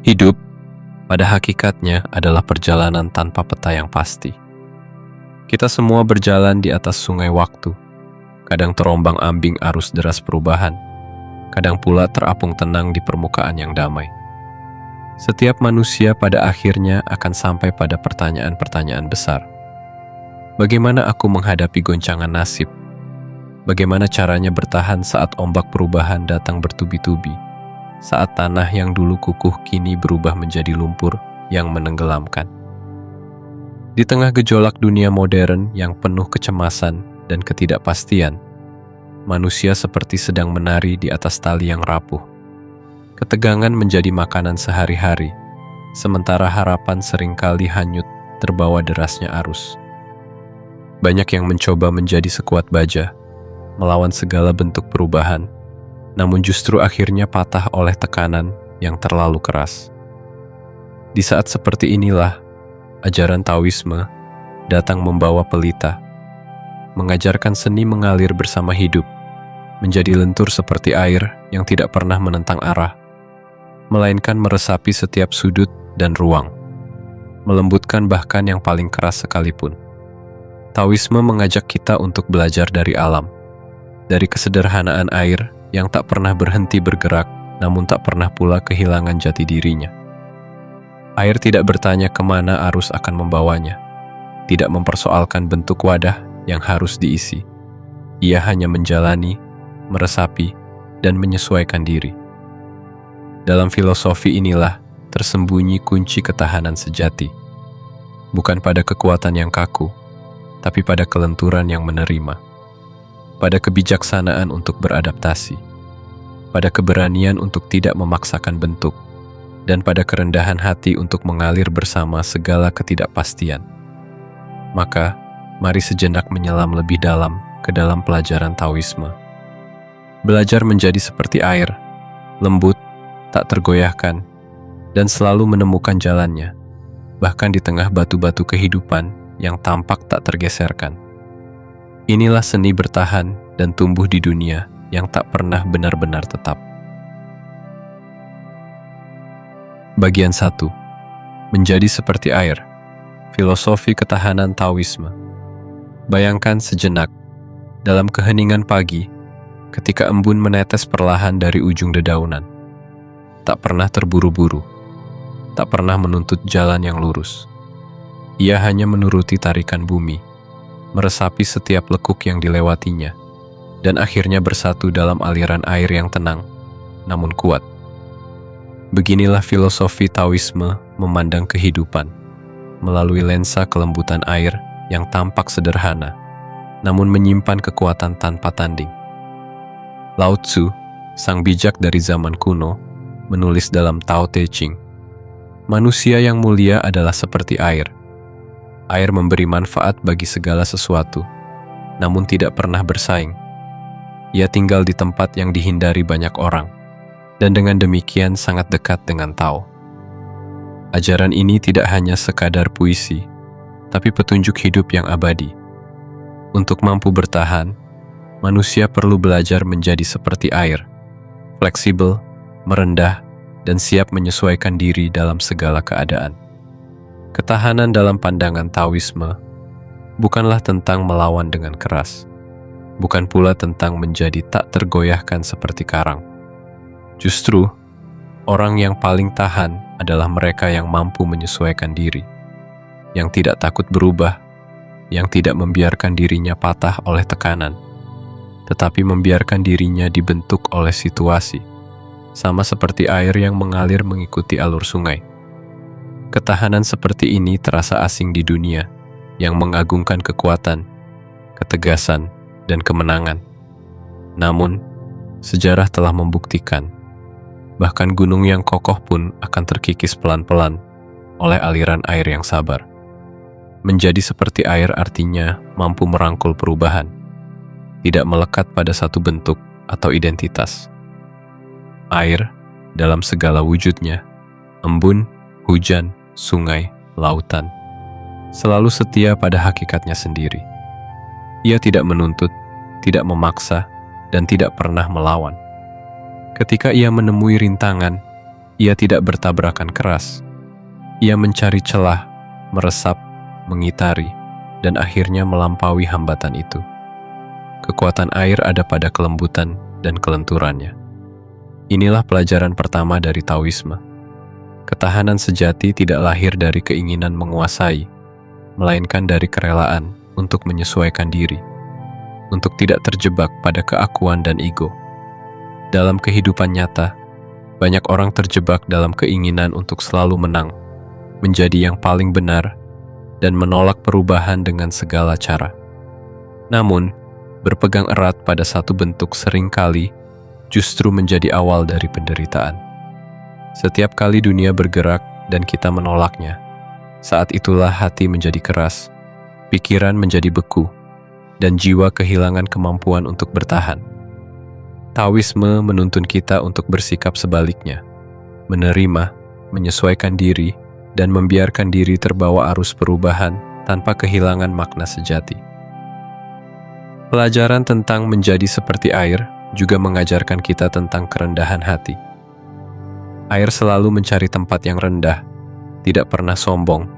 Hidup, pada hakikatnya, adalah perjalanan tanpa peta yang pasti. Kita semua berjalan di atas sungai waktu, kadang terombang-ambing arus deras perubahan, kadang pula terapung tenang di permukaan yang damai. Setiap manusia pada akhirnya akan sampai pada pertanyaan-pertanyaan besar. Bagaimana aku menghadapi goncangan nasib? Bagaimana caranya bertahan saat ombak perubahan datang bertubi-tubi? Saat tanah yang dulu kukuh kini berubah menjadi lumpur yang menenggelamkan. Di tengah gejolak dunia modern yang penuh kecemasan dan ketidakpastian, manusia seperti sedang menari di atas tali yang rapuh. Ketegangan menjadi makanan sehari-hari, sementara harapan seringkali hanyut terbawa derasnya arus. Banyak yang mencoba menjadi sekuat baja, melawan segala bentuk perubahan, namun justru akhirnya patah oleh tekanan yang terlalu keras. Di saat seperti inilah, ajaran Taoisme datang membawa pelita, mengajarkan seni mengalir bersama hidup, menjadi lentur seperti air yang tidak pernah menentang arah, melainkan meresapi setiap sudut dan ruang, melembutkan bahkan yang paling keras sekalipun. Taoisme mengajak kita untuk belajar dari alam, dari kesederhanaan air yang tak pernah berhenti bergerak, namun tak pernah pula kehilangan jati dirinya. Air tidak bertanya kemana arus akan membawanya, tidak mempersoalkan bentuk wadah yang harus diisi. Ia hanya menjalani, meresapi, dan menyesuaikan diri. Dalam filosofi inilah tersembunyi kunci ketahanan sejati, bukan pada kekuatan yang kaku, tapi pada kelenturan yang menerima. Pada kebijaksanaan untuk beradaptasi, pada keberanian untuk tidak memaksakan bentuk, dan pada kerendahan hati untuk mengalir bersama segala ketidakpastian. Maka, mari sejenak menyelam lebih dalam ke dalam pelajaran Taoisme. Belajar menjadi seperti air, lembut, tak tergoyahkan, dan selalu menemukan jalannya, bahkan di tengah batu-batu kehidupan yang tampak tak tergeserkan. Inilah seni bertahan dan tumbuh di dunia yang tak pernah benar-benar tetap. Bagian 1. Menjadi seperti air. Filosofi ketahanan Taoisme. Bayangkan sejenak, dalam keheningan pagi, ketika embun menetes perlahan dari ujung dedaunan. Tak pernah terburu-buru, tak pernah menuntut jalan yang lurus. Ia hanya menuruti tarikan bumi, meresapi setiap lekuk yang dilewatinya, dan akhirnya bersatu dalam aliran air yang tenang, namun kuat. Beginilah filosofi Taoisme memandang kehidupan, melalui lensa kelembutan air yang tampak sederhana, namun menyimpan kekuatan tanpa tanding. Lao Tzu, sang bijak dari zaman kuno, menulis dalam Tao Te Ching, manusia yang mulia adalah seperti air. Air memberi manfaat bagi segala sesuatu, namun tidak pernah bersaing. Ia tinggal di tempat yang dihindari banyak orang, dan dengan demikian sangat dekat dengan Tao. Ajaran ini tidak hanya sekadar puisi, tapi petunjuk hidup yang abadi. Untuk mampu bertahan, manusia perlu belajar menjadi seperti air, fleksibel, merendah, dan siap menyesuaikan diri dalam segala keadaan. Ketahanan dalam pandangan Taoisme bukanlah tentang melawan dengan keras, bukan pula tentang menjadi tak tergoyahkan seperti karang. Justru, orang yang paling tahan adalah mereka yang mampu menyesuaikan diri, yang tidak takut berubah, yang tidak membiarkan dirinya patah oleh tekanan, tetapi membiarkan dirinya dibentuk oleh situasi, sama seperti air yang mengalir mengikuti alur sungai. Ketahanan seperti ini terasa asing di dunia yang mengagungkan kekuatan, ketegasan, dan kemenangan. Namun, sejarah telah membuktikan, bahkan gunung yang kokoh pun akan terkikis pelan-pelan oleh aliran air yang sabar. Menjadi seperti air artinya mampu merangkul perubahan, tidak melekat pada satu bentuk atau identitas. Air, dalam segala wujudnya, embun, hujan, sungai, lautan, selalu setia pada hakikatnya sendiri. Ia tidak menuntut, tidak memaksa, dan tidak pernah melawan. Ketika ia menemui rintangan, Ia tidak bertabrakan keras. Ia mencari celah, meresap, mengitari, dan akhirnya melampaui hambatan itu. Kekuatan air ada pada kelembutan dan kelenturannya. Inilah pelajaran pertama dari Taoisme. Ketahanan sejati tidak lahir dari keinginan menguasai, melainkan dari kerelaan untuk menyesuaikan diri, untuk tidak terjebak pada keakuan dan ego. Dalam kehidupan nyata, banyak orang terjebak dalam keinginan untuk selalu menang, menjadi yang paling benar, dan menolak perubahan dengan segala cara. Namun, berpegang erat pada satu bentuk seringkali justru menjadi awal dari penderitaan. Setiap kali dunia bergerak dan kita menolaknya, saat itulah hati menjadi keras, pikiran menjadi beku, dan jiwa kehilangan kemampuan untuk bertahan. Taoisme menuntun kita untuk bersikap sebaliknya, menerima, menyesuaikan diri, dan membiarkan diri terbawa arus perubahan tanpa kehilangan makna sejati. Pelajaran tentang menjadi seperti air juga mengajarkan kita tentang kerendahan hati. Air selalu mencari tempat yang rendah, tidak pernah sombong,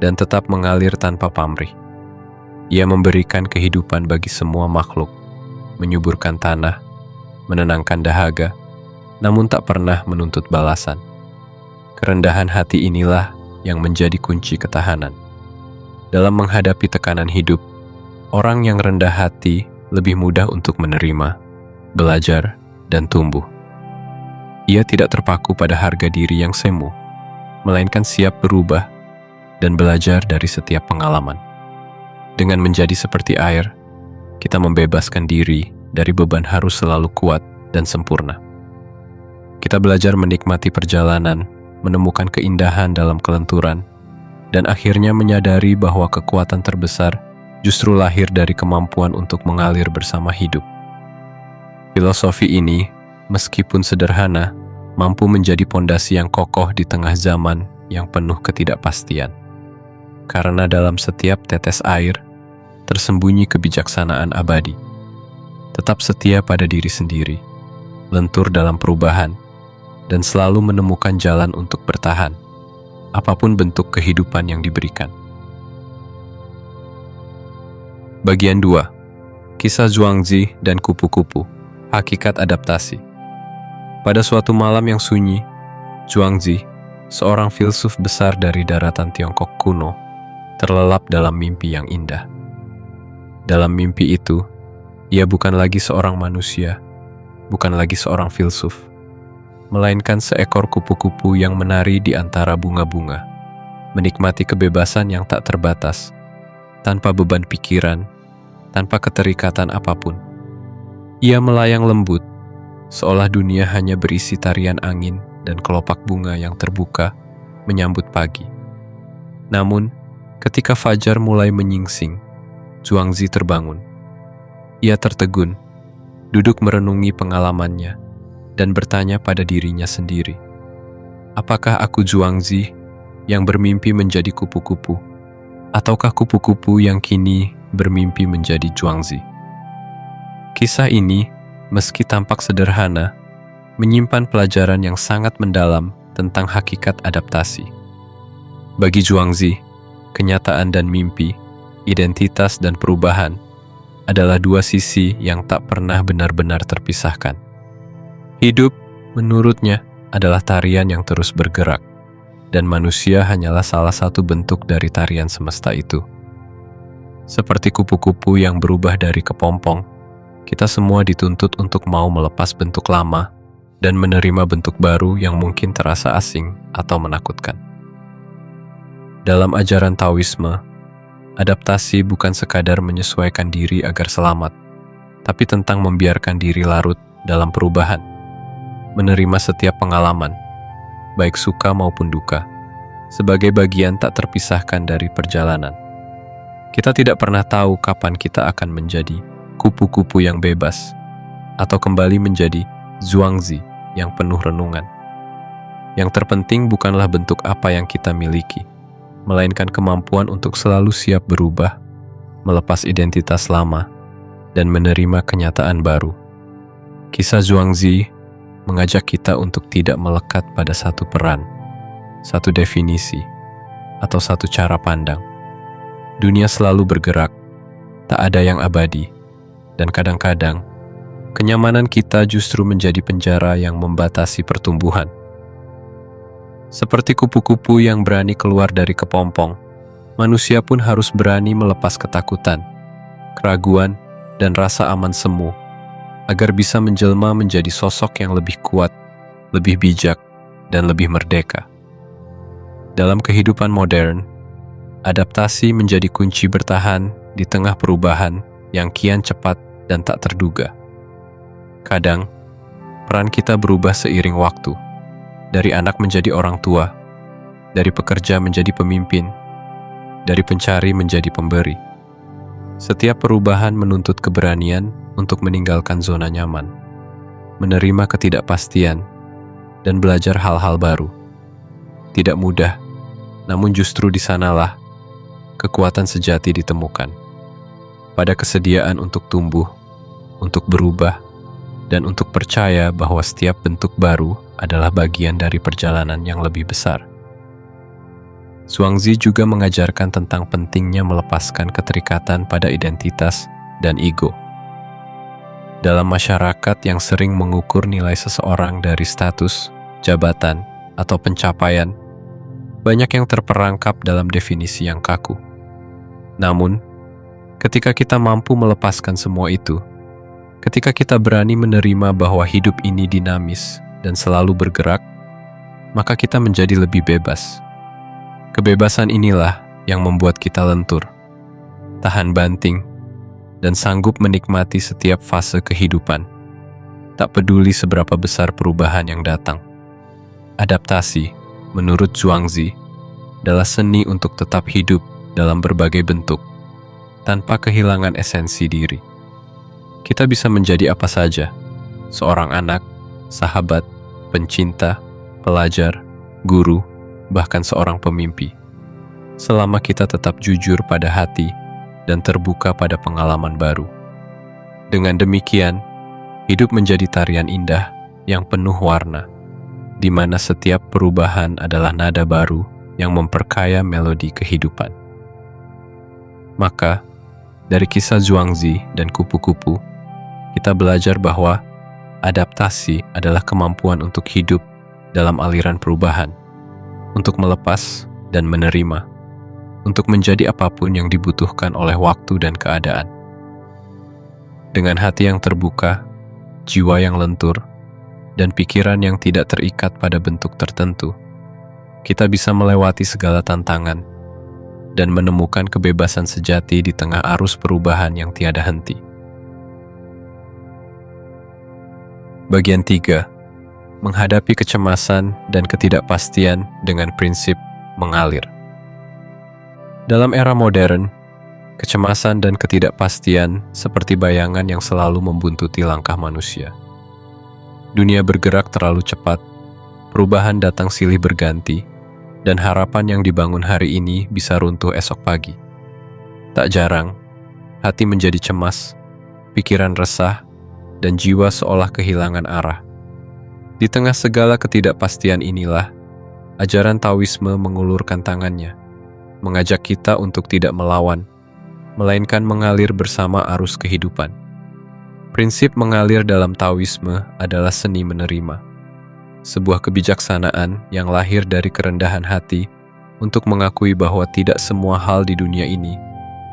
dan tetap mengalir tanpa pamrih. Ia memberikan kehidupan bagi semua makhluk, menyuburkan tanah, menenangkan dahaga, namun tak pernah menuntut balasan. Kerendahan hati inilah yang menjadi kunci ketahanan. Dalam menghadapi tekanan hidup, orang yang rendah hati lebih mudah untuk menerima, belajar, dan tumbuh. Ia tidak terpaku pada harga diri yang semu, melainkan siap berubah dan belajar dari setiap pengalaman. Dengan menjadi seperti air, kita membebaskan diri dari beban harus selalu kuat dan sempurna. Kita belajar menikmati perjalanan, menemukan keindahan dalam kelenturan, dan akhirnya menyadari bahwa kekuatan terbesar justru lahir dari kemampuan untuk mengalir bersama hidup. Filosofi ini, meskipun sederhana, mampu menjadi pondasi yang kokoh di tengah zaman yang penuh ketidakpastian. Karena dalam setiap tetes air, tersembunyi kebijaksanaan abadi. Tetap setia pada diri sendiri, lentur dalam perubahan, dan selalu menemukan jalan untuk bertahan, apapun bentuk kehidupan yang diberikan. Bagian 2. Kisah Zhuangzi dan kupu-kupu, hakikat adaptasi. Pada suatu malam yang sunyi, Zhuangzi, seorang filsuf besar dari daratan Tiongkok kuno, terlelap dalam mimpi yang indah. Dalam mimpi itu, ia bukan lagi seorang manusia, bukan lagi seorang filsuf, melainkan seekor kupu-kupu yang menari di antara bunga-bunga, menikmati kebebasan yang tak terbatas, tanpa beban pikiran, tanpa keterikatan apapun. Ia melayang lembut, seolah dunia hanya berisi tarian angin dan kelopak bunga yang terbuka menyambut pagi. Namun, ketika fajar mulai menyingsing, Zhuangzi terbangun. Ia tertegun, duduk merenungi pengalamannya, dan bertanya pada dirinya sendiri, apakah aku Zhuangzi yang bermimpi menjadi kupu-kupu, ataukah kupu-kupu yang kini bermimpi menjadi Zhuangzi? Kisah ini, meski tampak sederhana, menyimpan pelajaran yang sangat mendalam tentang hakikat adaptasi. Bagi Zhuangzi, kenyataan dan mimpi, identitas dan perubahan adalah dua sisi yang tak pernah benar-benar terpisahkan. Hidup, menurutnya, adalah tarian yang terus bergerak, dan manusia hanyalah salah satu bentuk dari tarian semesta itu. Seperti kupu-kupu yang berubah dari kepompong, kita semua dituntut untuk mau melepas bentuk lama dan menerima bentuk baru yang mungkin terasa asing atau menakutkan. Dalam ajaran Taoisme, adaptasi bukan sekadar menyesuaikan diri agar selamat, tapi tentang membiarkan diri larut dalam perubahan, menerima setiap pengalaman, baik suka maupun duka, sebagai bagian tak terpisahkan dari perjalanan. Kita tidak pernah tahu kapan kita akan menjadi kupu-kupu yang bebas, atau kembali menjadi Zhuangzi yang penuh renungan. Yang terpenting bukanlah bentuk apa yang kita miliki, melainkan kemampuan untuk selalu siap berubah, melepas identitas lama, dan menerima kenyataan baru. Kisah Zhuangzi mengajak kita untuk tidak melekat pada satu peran, satu definisi, atau satu cara pandang. Dunia selalu bergerak, tak ada yang abadi, dan kadang-kadang kenyamanan kita justru menjadi penjara yang membatasi pertumbuhan. Seperti kupu-kupu yang berani keluar dari kepompong, manusia pun harus berani melepas ketakutan, keraguan, dan rasa aman semu, agar bisa menjelma menjadi sosok yang lebih kuat, lebih bijak, dan lebih merdeka. Dalam kehidupan modern, adaptasi menjadi kunci bertahan di tengah perubahan yang kian cepat dan tak terduga. Kadang, peran kita berubah seiring waktu, dari anak menjadi orang tua, dari pekerja menjadi pemimpin, dari pencari menjadi pemberi. Setiap perubahan menuntut keberanian untuk meninggalkan zona nyaman, menerima ketidakpastian, dan belajar hal-hal baru. Tidak mudah, namun justru di sanalah kekuatan sejati ditemukan. Pada kesediaan untuk tumbuh, untuk berubah, dan untuk percaya bahwa setiap bentuk baru adalah bagian dari perjalanan yang lebih besar. Zhuangzi juga mengajarkan tentang pentingnya melepaskan keterikatan pada identitas dan ego. Dalam masyarakat yang sering mengukur nilai seseorang dari status, jabatan, atau pencapaian, banyak yang terperangkap dalam definisi yang kaku. Namun, ketika kita mampu melepaskan semua itu, ketika kita berani menerima bahwa hidup ini dinamis dan selalu bergerak, maka kita menjadi lebih bebas. Kebebasan inilah yang membuat kita lentur, tahan banting, dan sanggup menikmati setiap fase kehidupan, tak peduli seberapa besar perubahan yang datang. Adaptasi, menurut Zhuangzi, adalah seni untuk tetap hidup dalam berbagai bentuk, tanpa kehilangan esensi diri. Kita bisa menjadi apa saja, seorang anak, sahabat, pencinta, pelajar, guru, bahkan seorang pemimpi, selama kita tetap jujur pada hati dan terbuka pada pengalaman baru. Dengan demikian, hidup menjadi tarian indah yang penuh warna, di mana setiap perubahan adalah nada baru yang memperkaya melodi kehidupan. Maka, dari kisah Zhuangzi dan kupu-kupu, kita belajar bahwa adaptasi adalah kemampuan untuk hidup dalam aliran perubahan, untuk melepas dan menerima, untuk menjadi apapun yang dibutuhkan oleh waktu dan keadaan. Dengan hati yang terbuka, jiwa yang lentur, dan pikiran yang tidak terikat pada bentuk tertentu, kita bisa melewati segala tantangan dan menemukan kebebasan sejati di tengah arus perubahan yang tiada henti. Bagian 3. Menghadapi kecemasan dan ketidakpastian dengan prinsip mengalir. Dalam era modern, kecemasan dan ketidakpastian seperti bayangan yang selalu membuntuti langkah manusia. Dunia bergerak terlalu cepat, perubahan datang silih berganti, dan harapan yang dibangun hari ini bisa runtuh esok pagi. Tak jarang, hati menjadi cemas, pikiran resah, dan jiwa seolah kehilangan arah. Di tengah segala ketidakpastian inilah, ajaran Taoisme mengulurkan tangannya, mengajak kita untuk tidak melawan, melainkan mengalir bersama arus kehidupan. Prinsip mengalir dalam Taoisme adalah seni menerima, sebuah kebijaksanaan yang lahir dari kerendahan hati untuk mengakui bahwa tidak semua hal di dunia ini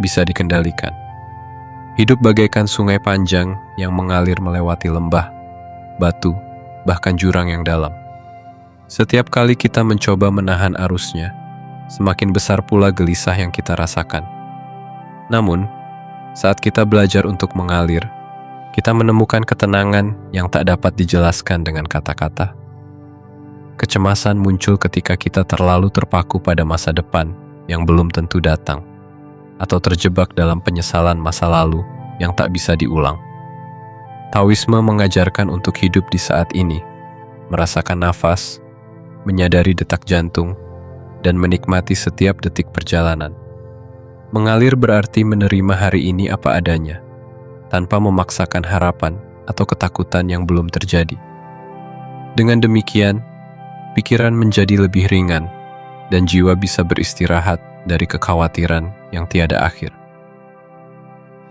bisa dikendalikan. Hidup bagaikan sungai panjang yang mengalir melewati lembah, batu, bahkan jurang yang dalam. Setiap kali kita mencoba menahan arusnya, semakin besar pula gelisah yang kita rasakan. Namun, saat kita belajar untuk mengalir, kita menemukan ketenangan yang tak dapat dijelaskan dengan kata-kata. Kecemasan muncul ketika kita terlalu terpaku pada masa depan yang belum tentu datang, atau terjebak dalam penyesalan masa lalu yang tak bisa diulang. Taoisme mengajarkan untuk hidup di saat ini, merasakan nafas, menyadari detak jantung, dan menikmati setiap detik perjalanan. Mengalir berarti menerima hari ini apa adanya, tanpa memaksakan harapan atau ketakutan yang belum terjadi. Dengan demikian, pikiran menjadi lebih ringan dan jiwa bisa beristirahat dari kekhawatiran yang tiada akhir.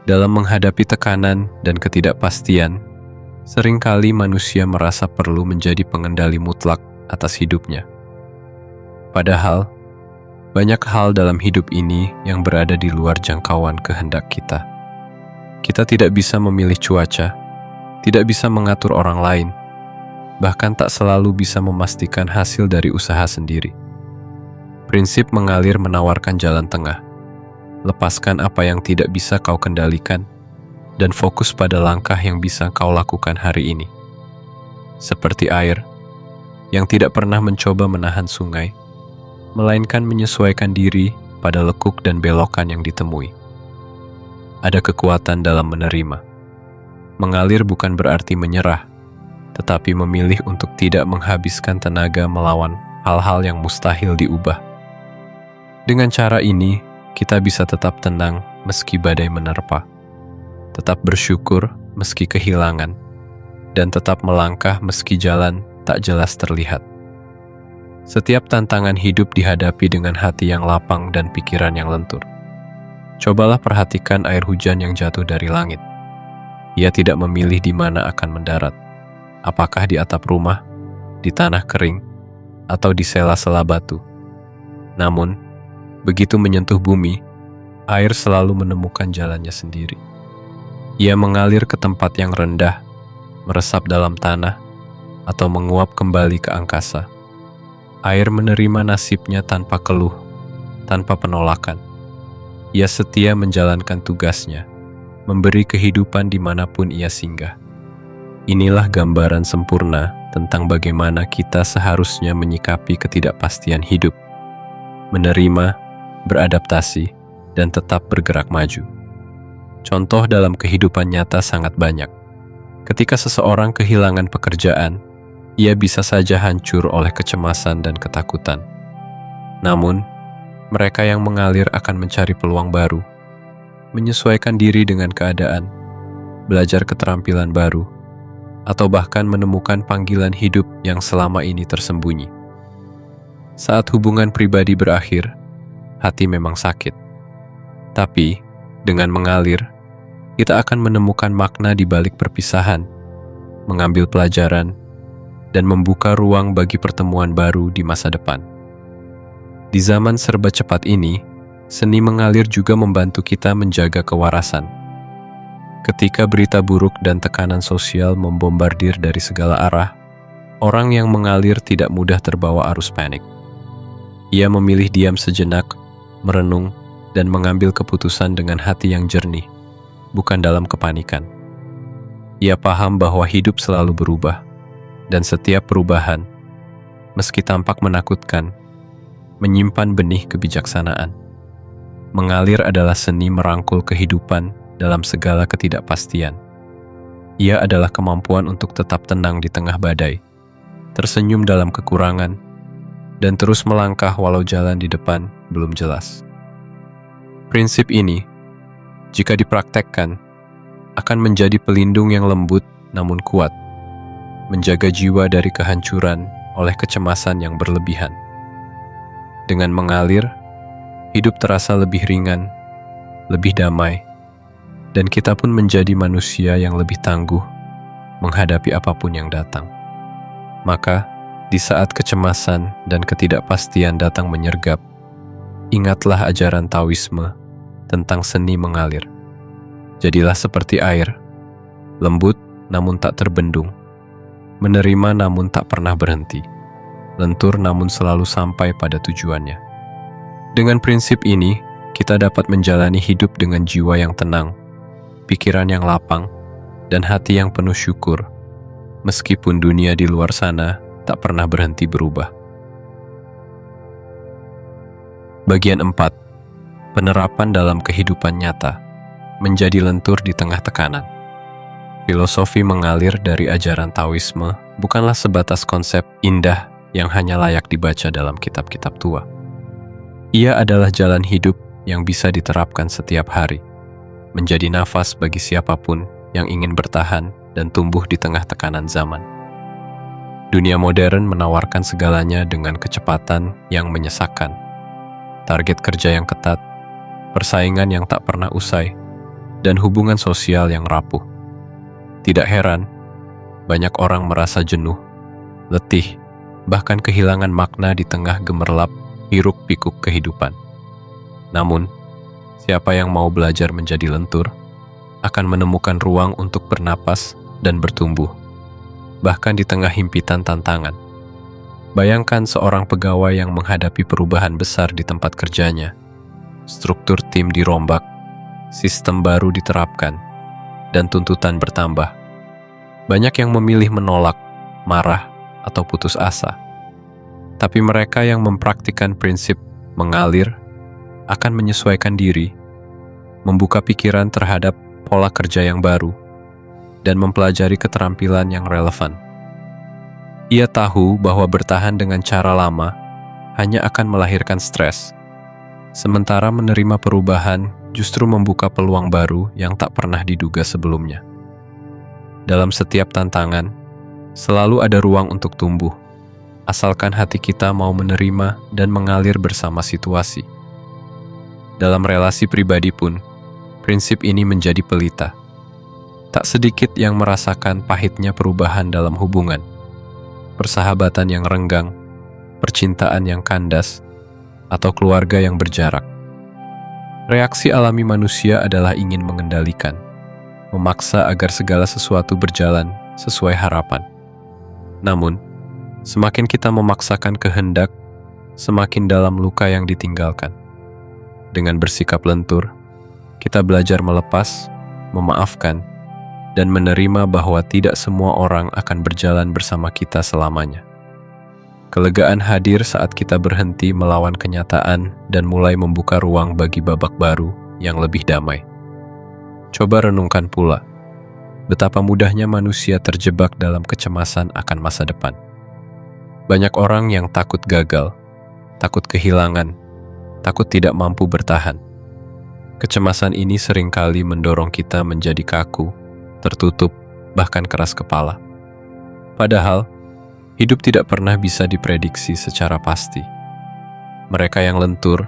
Dalam menghadapi tekanan dan ketidakpastian, seringkali manusia merasa perlu menjadi pengendali mutlak atas hidupnya. Padahal, banyak hal dalam hidup ini yang berada di luar jangkauan kehendak kita. Kita tidak bisa memilih cuaca, tidak bisa mengatur orang lain, bahkan tak selalu bisa memastikan hasil dari usaha sendiri. Prinsip mengalir menawarkan jalan tengah. Lepaskan apa yang tidak bisa kau kendalikan dan fokus pada langkah yang bisa kau lakukan hari ini. Seperti air yang tidak pernah mencoba menahan sungai, melainkan menyesuaikan diri pada lekuk dan belokan yang ditemui. Ada kekuatan dalam menerima. Mengalir bukan berarti menyerah, tetapi memilih untuk tidak menghabiskan tenaga melawan hal-hal yang mustahil diubah. Dengan cara ini, kita bisa tetap tenang meski badai menerpa, tetap bersyukur meski kehilangan, dan tetap melangkah meski jalan tak jelas terlihat. Setiap tantangan hidup dihadapi dengan hati yang lapang dan pikiran yang lentur. Cobalah perhatikan air hujan yang jatuh dari langit. Ia tidak memilih di mana akan mendarat. Apakah di atap rumah, di tanah kering, atau di sela-sela batu. Namun, begitu menyentuh bumi, air selalu menemukan jalannya sendiri. Ia mengalir ke tempat yang rendah, meresap dalam tanah, atau menguap kembali ke angkasa. Air menerima nasibnya tanpa keluh, tanpa penolakan. Ia setia menjalankan tugasnya, memberi kehidupan dimanapun ia singgah. Inilah gambaran sempurna tentang bagaimana kita seharusnya menyikapi ketidakpastian hidup, menerima, beradaptasi, dan tetap bergerak maju. Contoh dalam kehidupan nyata sangat banyak. Ketika seseorang kehilangan pekerjaan, ia bisa saja hancur oleh kecemasan dan ketakutan. Namun, mereka yang mengalir akan mencari peluang baru, menyesuaikan diri dengan keadaan, belajar keterampilan baru, atau bahkan menemukan panggilan hidup yang selama ini tersembunyi. Saat hubungan pribadi berakhir, hati memang sakit. Tapi, dengan mengalir, kita akan menemukan makna di balik perpisahan, mengambil pelajaran, dan membuka ruang bagi pertemuan baru di masa depan. Di zaman serba cepat ini, seni mengalir juga membantu kita menjaga kewarasan. Ketika berita buruk dan tekanan sosial membombardir dari segala arah, orang yang mengalir tidak mudah terbawa arus panik. Ia memilih diam sejenak, merenung, dan mengambil keputusan dengan hati yang jernih, bukan dalam kepanikan. Ia paham bahwa hidup selalu berubah, dan setiap perubahan, meski tampak menakutkan, menyimpan benih kebijaksanaan. Mengalir adalah seni merangkul kehidupan dalam segala ketidakpastian. Ia adalah kemampuan untuk tetap tenang di tengah badai, tersenyum dalam kekurangan, dan terus melangkah walau jalan di depan belum jelas. Prinsip ini, jika dipraktekkan, akan menjadi pelindung yang lembut namun kuat, menjaga jiwa dari kehancuran oleh kecemasan yang berlebihan. Dengan mengalir, hidup terasa lebih ringan, lebih damai, dan kita pun menjadi manusia yang lebih tangguh menghadapi apapun yang datang. Maka, di saat kecemasan dan ketidakpastian datang menyergap, ingatlah ajaran Taoisme tentang seni mengalir. Jadilah seperti air, lembut namun tak terbendung, menerima namun tak pernah berhenti, lentur namun selalu sampai pada tujuannya. Dengan prinsip ini, kita dapat menjalani hidup dengan jiwa yang tenang, pikiran yang lapang, dan hati yang penuh syukur, meskipun dunia di luar sana tak pernah berhenti berubah. Bagian 4. Penerapan dalam kehidupan nyata, menjadi lentur di tengah tekanan. Filosofi mengalir dari ajaran Taoisme bukanlah sebatas konsep indah yang hanya layak dibaca dalam kitab-kitab tua. Ia adalah jalan hidup yang bisa diterapkan setiap hari, menjadi nafas bagi siapapun yang ingin bertahan dan tumbuh di tengah tekanan zaman. Dunia modern menawarkan segalanya dengan kecepatan yang menyesakkan. Target kerja yang ketat, persaingan yang tak pernah usai, dan hubungan sosial yang rapuh. Tidak heran, banyak orang merasa jenuh, letih, bahkan kehilangan makna di tengah gemerlap hiruk-pikuk kehidupan. Namun, siapa yang mau belajar menjadi lentur akan menemukan ruang untuk bernapas dan bertumbuh, bahkan di tengah himpitan tantangan. Bayangkan seorang pegawai yang menghadapi perubahan besar di tempat kerjanya. Struktur tim dirombak, sistem baru diterapkan, dan tuntutan bertambah. Banyak yang memilih menolak, marah, atau putus asa. Tapi mereka yang mempraktikkan prinsip mengalir akan menyesuaikan diri, membuka pikiran terhadap pola kerja yang baru, dan mempelajari keterampilan yang relevan. Ia tahu bahwa bertahan dengan cara lama hanya akan melahirkan stres, sementara menerima perubahan justru membuka peluang baru yang tak pernah diduga sebelumnya. Dalam setiap tantangan, selalu ada ruang untuk tumbuh, asalkan hati kita mau menerima dan mengalir bersama situasi. Dalam relasi pribadi pun, prinsip ini menjadi pelita. Tak sedikit yang merasakan pahitnya perubahan dalam hubungan, persahabatan yang renggang, percintaan yang kandas, atau keluarga yang berjarak. Reaksi alami manusia adalah ingin mengendalikan, memaksa agar segala sesuatu berjalan sesuai harapan. Namun, semakin kita memaksakan kehendak, semakin dalam luka yang ditinggalkan. Dengan bersikap lentur, kita belajar melepas, memaafkan, dan menerima bahwa tidak semua orang akan berjalan bersama kita selamanya. Kelegaan hadir saat kita berhenti melawan kenyataan dan mulai membuka ruang bagi babak baru yang lebih damai. Coba renungkan pula, betapa mudahnya manusia terjebak dalam kecemasan akan masa depan. Banyak orang yang takut gagal, takut kehilangan, takut tidak mampu bertahan. Kecemasan ini seringkali mendorong kita menjadi kaku, tertutup, bahkan keras kepala. Padahal, hidup tidak pernah bisa diprediksi secara pasti. Mereka yang lentur,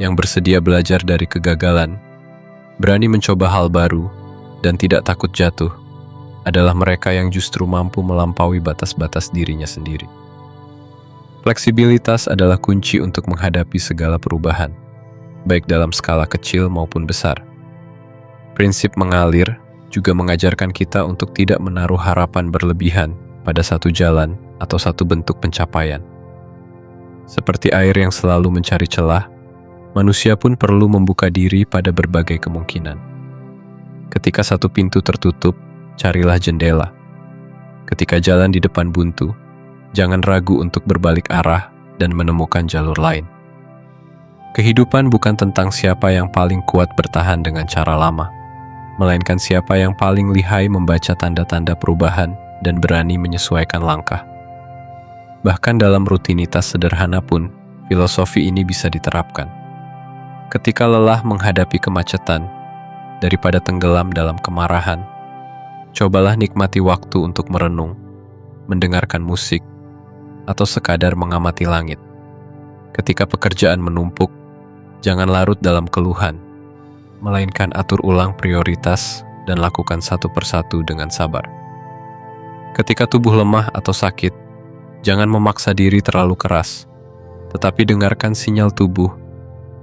yang bersedia belajar dari kegagalan, berani mencoba hal baru, dan tidak takut jatuh, adalah mereka yang justru mampu melampaui batas-batas dirinya sendiri. Fleksibilitas adalah kunci untuk menghadapi segala perubahan, baik dalam skala kecil maupun besar. Prinsip mengalir juga mengajarkan kita untuk tidak menaruh harapan berlebihan pada satu jalan atau satu bentuk pencapaian. Seperti air yang selalu mencari celah, manusia pun perlu membuka diri pada berbagai kemungkinan. Ketika satu pintu tertutup, carilah jendela. Ketika jalan di depan buntu, jangan ragu untuk berbalik arah dan menemukan jalur lain. Kehidupan bukan tentang siapa yang paling kuat bertahan dengan cara lama, melainkan siapa yang paling lihai membaca tanda-tanda perubahan dan berani menyesuaikan langkah. Bahkan dalam rutinitas sederhana pun, filosofi ini bisa diterapkan. Ketika lelah menghadapi kemacetan, daripada tenggelam dalam kemarahan, cobalah nikmati waktu untuk merenung, mendengarkan musik, atau sekadar mengamati langit. Ketika pekerjaan menumpuk, jangan larut dalam keluhan, melainkan atur ulang prioritas dan lakukan satu persatu dengan sabar. Ketika tubuh lemah atau sakit, jangan memaksa diri terlalu keras, tetapi dengarkan sinyal tubuh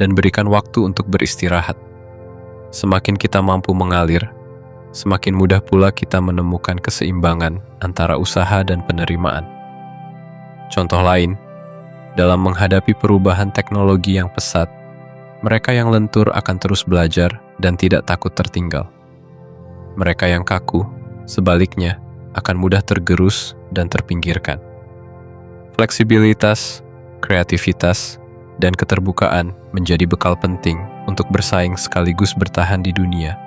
dan berikan waktu untuk beristirahat. Semakin kita mampu mengalir, semakin mudah pula kita menemukan keseimbangan antara usaha dan penerimaan. Contoh lain, dalam menghadapi perubahan teknologi yang pesat, mereka yang lentur akan terus belajar dan tidak takut tertinggal. Mereka yang kaku, sebaliknya, akan mudah tergerus dan terpinggirkan. Fleksibilitas, kreativitas, dan keterbukaan menjadi bekal penting untuk bersaing sekaligus bertahan di dunia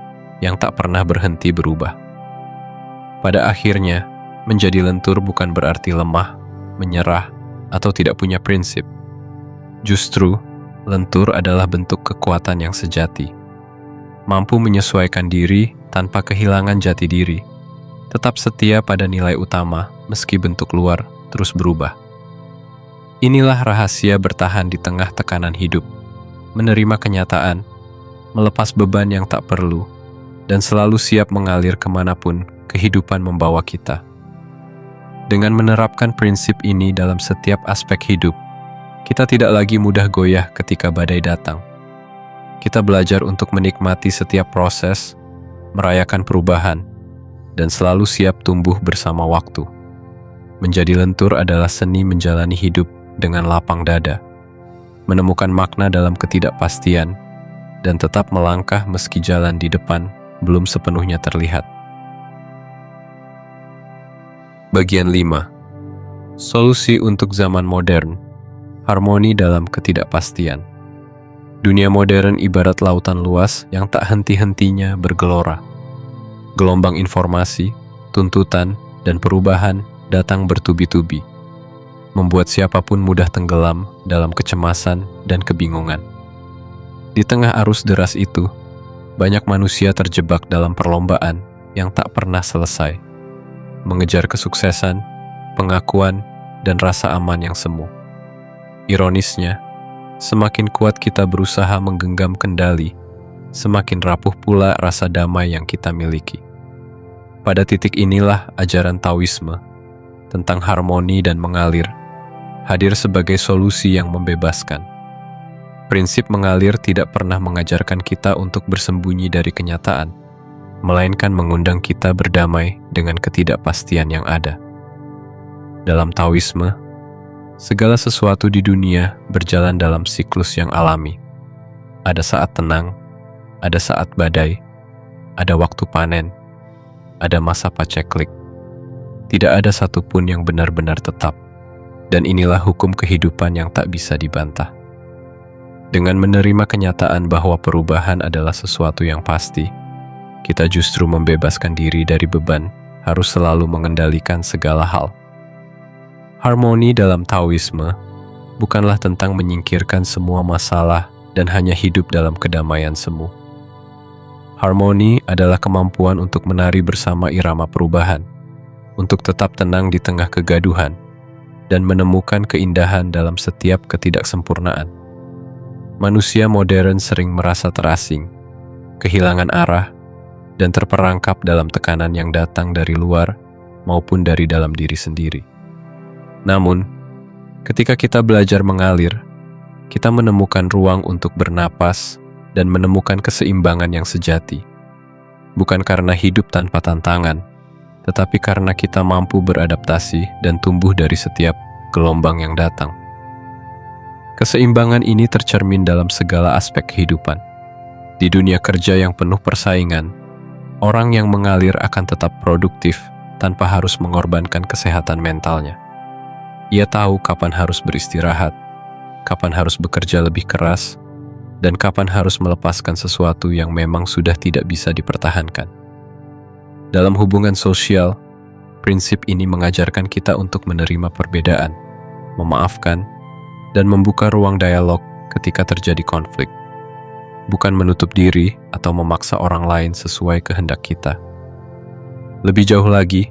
yang tak pernah berhenti berubah. Pada akhirnya, menjadi lentur bukan berarti lemah, menyerah, atau tidak punya prinsip. Justru, lentur adalah bentuk kekuatan yang sejati, mampu menyesuaikan diri tanpa kehilangan jati diri, Tetap setia pada nilai utama meski bentuk luar terus berubah. Inilah rahasia bertahan di tengah tekanan hidup, menerima kenyataan, melepas beban yang tak perlu, dan selalu siap mengalir kemanapun kehidupan membawa kita. Dengan menerapkan prinsip ini dalam setiap aspek hidup, kita tidak lagi mudah goyah ketika badai datang. Kita belajar untuk menikmati setiap proses, merayakan perubahan, dan selalu siap tumbuh bersama waktu. Menjadi lentur adalah seni menjalani hidup dengan lapang dada, menemukan makna dalam ketidakpastian, dan tetap melangkah meski jalan di depan belum sepenuhnya terlihat. Bagian 5. Solusi untuk zaman modern. Harmoni dalam ketidakpastian. Dunia modern ibarat lautan luas yang tak henti-hentinya bergelora. Gelombang informasi, tuntutan, dan perubahan datang bertubi-tubi, membuat siapapun mudah tenggelam dalam kecemasan dan kebingungan. Di tengah arus deras itu, banyak manusia terjebak dalam perlombaan yang tak pernah selesai, mengejar kesuksesan, pengakuan, dan rasa aman yang semu. Ironisnya, semakin kuat kita berusaha menggenggam kendali, semakin rapuh pula rasa damai yang kita miliki. Pada titik inilah ajaran Taoisme tentang harmoni dan mengalir hadir sebagai solusi yang membebaskan. Prinsip mengalir tidak pernah mengajarkan kita untuk bersembunyi dari kenyataan, melainkan mengundang kita berdamai dengan ketidakpastian yang ada. Dalam Taoisme, segala sesuatu di dunia berjalan dalam siklus yang alami. Ada saat tenang, ada saat badai, ada waktu panen, ada masa paceklik. Tidak ada satupun yang benar-benar tetap, dan inilah hukum kehidupan yang tak bisa dibantah. Dengan menerima kenyataan bahwa perubahan adalah sesuatu yang pasti, kita justru membebaskan diri dari beban harus selalu mengendalikan segala hal. Harmoni dalam Taoisme bukanlah tentang menyingkirkan semua masalah dan hanya hidup dalam kedamaian semu. Harmoni adalah kemampuan untuk menari bersama irama perubahan, untuk tetap tenang di tengah kegaduhan, dan menemukan keindahan dalam setiap ketidaksempurnaan. Manusia modern sering merasa terasing, kehilangan arah, dan terperangkap dalam tekanan yang datang dari luar maupun dari dalam diri sendiri. Namun, ketika kita belajar mengalir, kita menemukan ruang untuk bernapas dan menemukan keseimbangan yang sejati. Bukan karena hidup tanpa tantangan, tetapi karena kita mampu beradaptasi dan tumbuh dari setiap gelombang yang datang. Keseimbangan ini tercermin dalam segala aspek kehidupan. Di dunia kerja yang penuh persaingan, orang yang mengalir akan tetap produktif tanpa harus mengorbankan kesehatan mentalnya. Ia tahu kapan harus beristirahat, kapan harus bekerja lebih keras, dan kapan harus melepaskan sesuatu yang memang sudah tidak bisa dipertahankan. Dalam hubungan sosial, prinsip ini mengajarkan kita untuk menerima perbedaan, memaafkan, dan membuka ruang dialog ketika terjadi konflik. Bukan menutup diri atau memaksa orang lain sesuai kehendak kita. Lebih jauh lagi,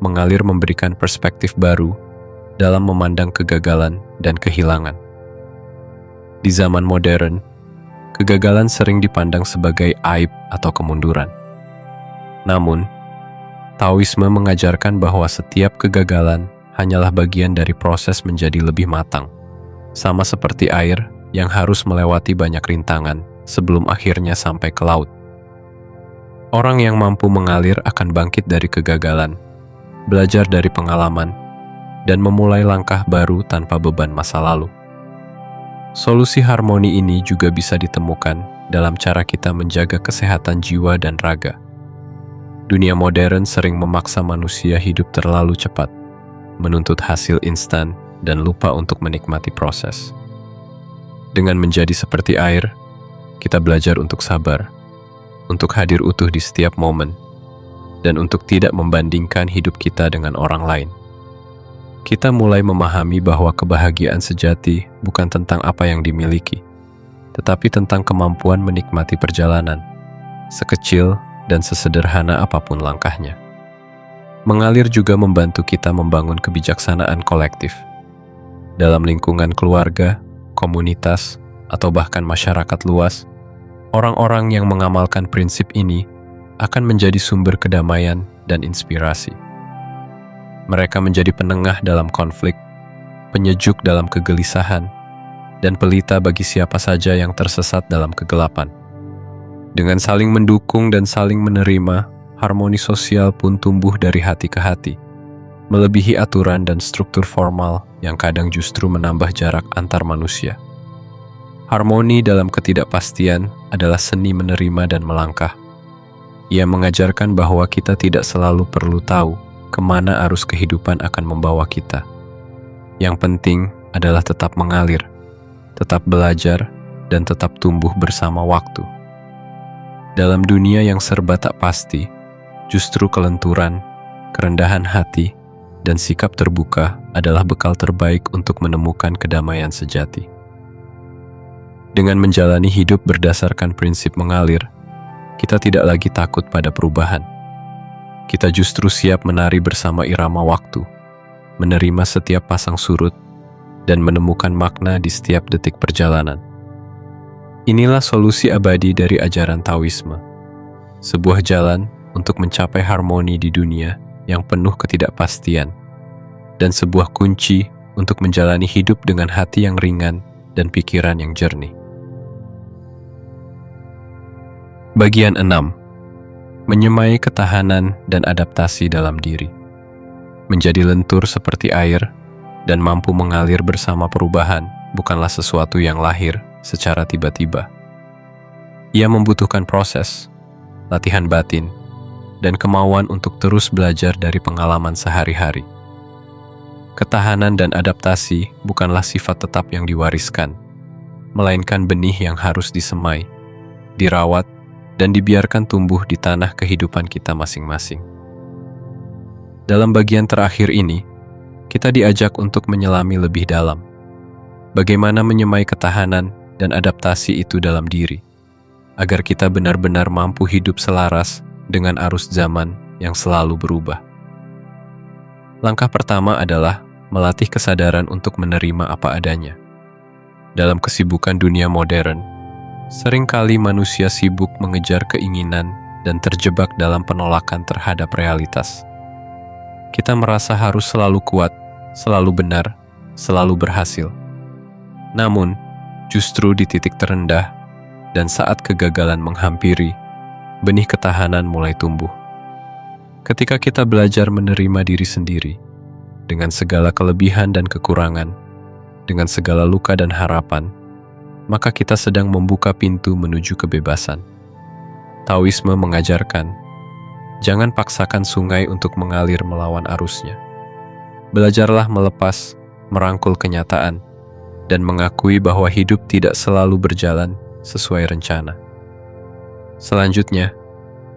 mengalir memberikan perspektif baru dalam memandang kegagalan dan kehilangan. Di zaman modern, kegagalan sering dipandang sebagai aib atau kemunduran. Namun, Taoisme mengajarkan bahwa setiap kegagalan hanyalah bagian dari proses menjadi lebih matang, sama seperti air yang harus melewati banyak rintangan sebelum akhirnya sampai ke laut. Orang yang mampu mengalir akan bangkit dari kegagalan, belajar dari pengalaman, dan memulai langkah baru tanpa beban masa lalu. Solusi harmoni ini juga bisa ditemukan dalam cara kita menjaga kesehatan jiwa dan raga. Dunia modern sering memaksa manusia hidup terlalu cepat, menuntut hasil instan, dan lupa untuk menikmati proses. Dengan menjadi seperti air, kita belajar untuk sabar, untuk hadir utuh di setiap momen, dan untuk tidak membandingkan hidup kita dengan orang lain. Kita mulai memahami bahwa kebahagiaan sejati bukan tentang apa yang dimiliki, tetapi tentang kemampuan menikmati perjalanan, sekecil dan sesederhana apapun langkahnya. Mengalir juga membantu kita membangun kebijaksanaan kolektif. Dalam lingkungan keluarga, komunitas, atau bahkan masyarakat luas, orang-orang yang mengamalkan prinsip ini akan menjadi sumber kedamaian dan inspirasi. Mereka menjadi penengah dalam konflik, penyejuk dalam kegelisahan, dan pelita bagi siapa saja yang tersesat dalam kegelapan. Dengan saling mendukung dan saling menerima, harmoni sosial pun tumbuh dari hati ke hati, melebihi aturan dan struktur formal yang kadang justru menambah jarak antar manusia. Harmoni dalam ketidakpastian adalah seni menerima dan melangkah. Ia mengajarkan bahwa kita tidak selalu perlu tahu kemana arus kehidupan akan membawa kita. Yang penting adalah tetap mengalir, tetap belajar, dan tetap tumbuh bersama waktu. Dalam dunia yang serba tak pasti, justru kelenturan, kerendahan hati, dan sikap terbuka adalah bekal terbaik untuk menemukan kedamaian sejati. Dengan menjalani hidup berdasarkan prinsip mengalir, kita tidak lagi takut pada perubahan. Kita justru siap menari bersama irama waktu, menerima setiap pasang surut, dan menemukan makna di setiap detik perjalanan. Inilah solusi abadi dari ajaran Taoisme, sebuah jalan untuk mencapai harmoni di dunia yang penuh ketidakpastian, dan sebuah kunci untuk menjalani hidup dengan hati yang ringan dan pikiran yang jernih. Bagian 6. Menyemai ketahanan dan adaptasi dalam diri. Menjadi lentur seperti air dan mampu mengalir bersama perubahan bukanlah sesuatu yang lahir secara tiba-tiba. Ia membutuhkan proses, latihan batin, dan kemauan untuk terus belajar dari pengalaman sehari-hari. Ketahanan dan adaptasi bukanlah sifat tetap yang diwariskan, melainkan benih yang harus disemai, dirawat, dan dibiarkan tumbuh di tanah kehidupan kita masing-masing. Dalam bagian terakhir ini, kita diajak untuk menyelami lebih dalam bagaimana menyemai ketahanan dan adaptasi itu dalam diri, agar kita benar-benar mampu hidup selaras dengan arus zaman yang selalu berubah. Langkah pertama adalah melatih kesadaran untuk menerima apa adanya. Dalam kesibukan dunia modern, seringkali manusia sibuk mengejar keinginan dan terjebak dalam penolakan terhadap realitas. Kita merasa harus selalu kuat, selalu benar, selalu berhasil. Namun, justru di titik terendah dan saat kegagalan menghampiri, benih ketahanan mulai tumbuh. Ketika kita belajar menerima diri sendiri, dengan segala kelebihan dan kekurangan, dengan segala luka dan harapan, maka kita sedang membuka pintu menuju kebebasan. Taoisme mengajarkan, jangan paksakan sungai untuk mengalir melawan arusnya. Belajarlah melepas, merangkul kenyataan, dan mengakui bahwa hidup tidak selalu berjalan sesuai rencana. Selanjutnya,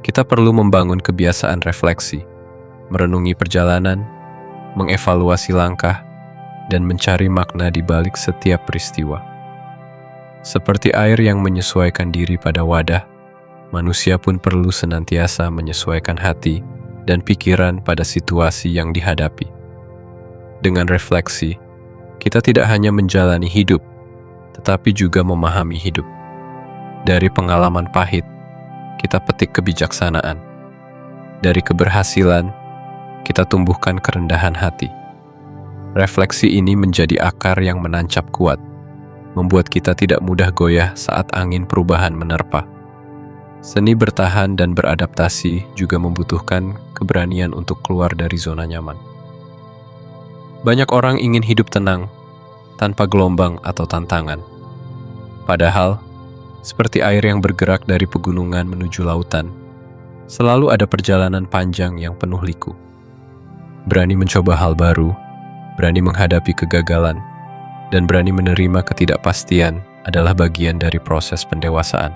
kita perlu membangun kebiasaan refleksi, merenungi perjalanan, mengevaluasi langkah, dan mencari makna di balik setiap peristiwa. Seperti air yang menyesuaikan diri pada wadah, manusia pun perlu senantiasa menyesuaikan hati dan pikiran pada situasi yang dihadapi. Dengan refleksi, kita tidak hanya menjalani hidup, tetapi juga memahami hidup. Dari pengalaman pahit, kita petik kebijaksanaan. Dari keberhasilan, kita tumbuhkan kerendahan hati. Refleksi ini menjadi akar yang menancap kuat, membuat kita tidak mudah goyah saat angin perubahan menerpa. Seni bertahan dan beradaptasi juga membutuhkan keberanian untuk keluar dari zona nyaman. Banyak orang ingin hidup tenang, tanpa gelombang atau tantangan. Padahal, seperti air yang bergerak dari pegunungan menuju lautan, selalu ada perjalanan panjang yang penuh liku. Berani mencoba hal baru, berani menghadapi kegagalan, dan berani menerima ketidakpastian adalah bagian dari proses pendewasaan.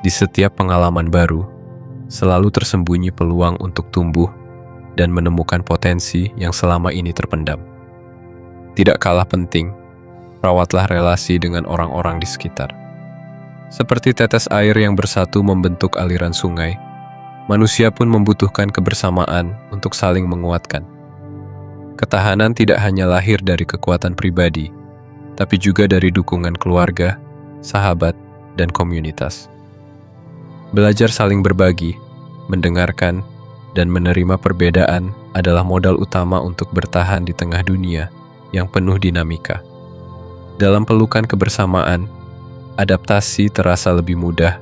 Di setiap pengalaman baru, selalu tersembunyi peluang untuk tumbuh dan menemukan potensi yang selama ini terpendam. Tidak kalah penting, rawatlah relasi dengan orang-orang di sekitar. Seperti tetes air yang bersatu membentuk aliran sungai, Manusia pun membutuhkan kebersamaan untuk saling menguatkan. Ketahanan tidak hanya lahir dari kekuatan pribadi, tapi juga dari dukungan keluarga, sahabat, dan komunitas. Belajar saling berbagi, mendengarkan, dan menerima perbedaan adalah modal utama untuk bertahan di tengah dunia yang penuh dinamika. Dalam pelukan kebersamaan, adaptasi terasa lebih mudah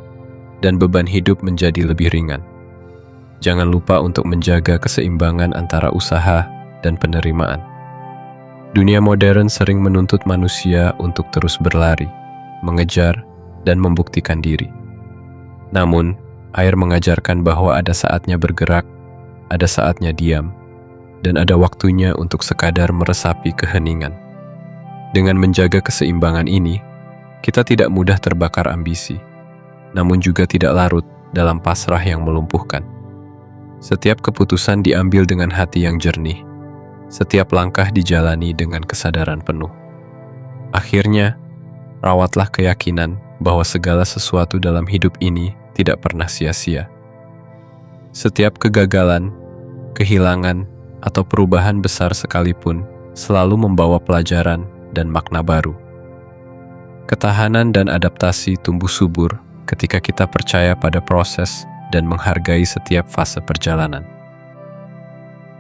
dan beban hidup menjadi lebih ringan. Jangan lupa untuk menjaga keseimbangan antara usaha dan penerimaan. Dunia modern sering menuntut manusia untuk terus berlari, mengejar, dan membuktikan diri. Namun, air mengajarkan bahwa ada saatnya bergerak, ada saatnya diam, dan ada waktunya untuk sekadar meresapi keheningan. Dengan menjaga keseimbangan ini, kita tidak mudah terbakar ambisi, namun juga tidak larut dalam pasrah yang melumpuhkan. Setiap keputusan diambil dengan hati yang jernih, setiap langkah dijalani dengan kesadaran penuh. Akhirnya, rawatlah keyakinan bahwa segala sesuatu dalam hidup ini tidak pernah sia-sia. Setiap kegagalan, kehilangan, atau perubahan besar sekalipun selalu membawa pelajaran dan makna baru. Ketahanan dan adaptasi tumbuh subur ketika kita percaya pada proses dan menghargai setiap fase perjalanan.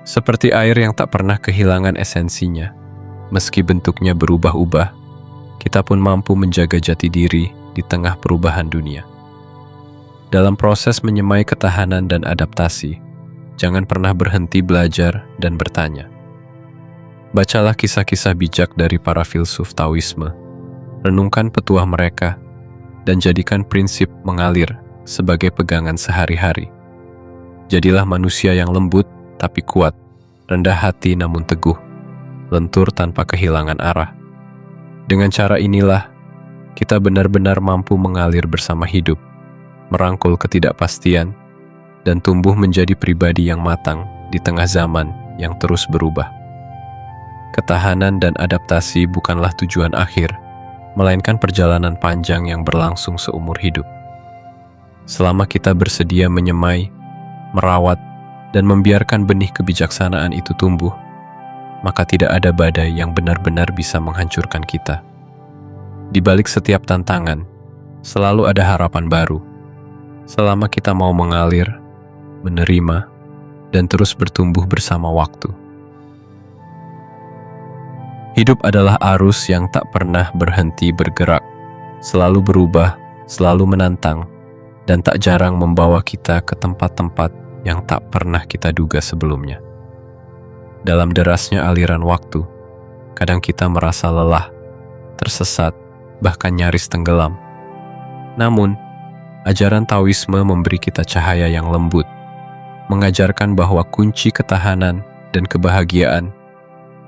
Seperti air yang tak pernah kehilangan esensinya, meski bentuknya berubah-ubah, kita pun mampu menjaga jati diri di tengah perubahan dunia. Dalam proses menyemai ketahanan dan adaptasi, jangan pernah berhenti belajar dan bertanya. Bacalah kisah-kisah bijak dari para filsuf Taoisme, renungkan petuah mereka, dan jadikan prinsip mengalir sebagai pegangan sehari-hari. Jadilah manusia yang lembut tapi kuat, rendah hati namun teguh, lentur tanpa kehilangan arah. Dengan cara inilah, kita benar-benar mampu mengalir bersama hidup, merangkul ketidakpastian, dan tumbuh menjadi pribadi yang matang di tengah zaman yang terus berubah. Ketahanan dan adaptasi bukanlah tujuan akhir, melainkan perjalanan panjang yang berlangsung seumur hidup. Selama kita bersedia menyemai, merawat, dan membiarkan benih kebijaksanaan itu tumbuh, maka tidak ada badai yang benar-benar bisa menghancurkan kita. Di balik setiap tantangan, selalu ada harapan baru. Selama kita mau mengalir, menerima, dan terus bertumbuh bersama waktu. Hidup adalah arus yang tak pernah berhenti bergerak, selalu berubah, selalu menantang, dan tak jarang membawa kita ke tempat-tempat yang tak pernah kita duga sebelumnya. Dalam derasnya aliran waktu, kadang kita merasa lelah, tersesat, bahkan nyaris tenggelam. Namun, ajaran Taoisme memberi kita cahaya yang lembut, mengajarkan bahwa kunci ketahanan dan kebahagiaan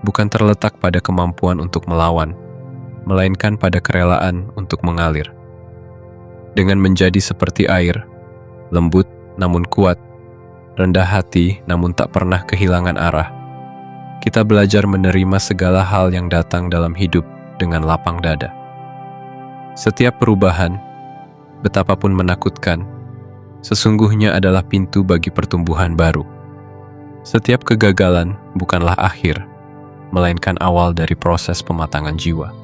bukan terletak pada kemampuan untuk melawan, melainkan pada kerelaan untuk mengalir. Dengan menjadi seperti air, lembut namun kuat, rendah hati namun tak pernah kehilangan arah, kita belajar menerima segala hal yang datang dalam hidup dengan lapang dada. Setiap perubahan, betapapun menakutkan, sesungguhnya adalah pintu bagi pertumbuhan baru. Setiap kegagalan bukanlah akhir, melainkan awal dari proses pematangan jiwa.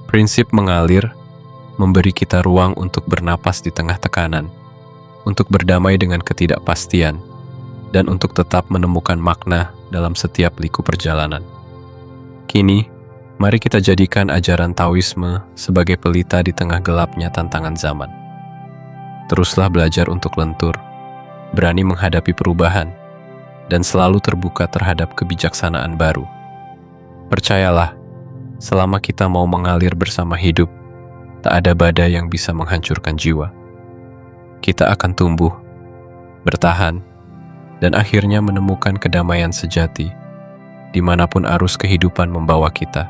Prinsip mengalir memberi kita ruang untuk bernapas di tengah tekanan, untuk berdamai dengan ketidakpastian, dan untuk tetap menemukan makna dalam setiap liku perjalanan. Kini, mari kita jadikan ajaran Taoisme sebagai pelita di tengah gelapnya tantangan zaman. Teruslah belajar untuk lentur, berani menghadapi perubahan, dan selalu terbuka terhadap kebijaksanaan baru. Percayalah, selama kita mau mengalir bersama hidup, tak ada badai yang bisa menghancurkan jiwa. Kita akan tumbuh, bertahan, dan akhirnya menemukan kedamaian sejati dimanapun arus kehidupan membawa kita.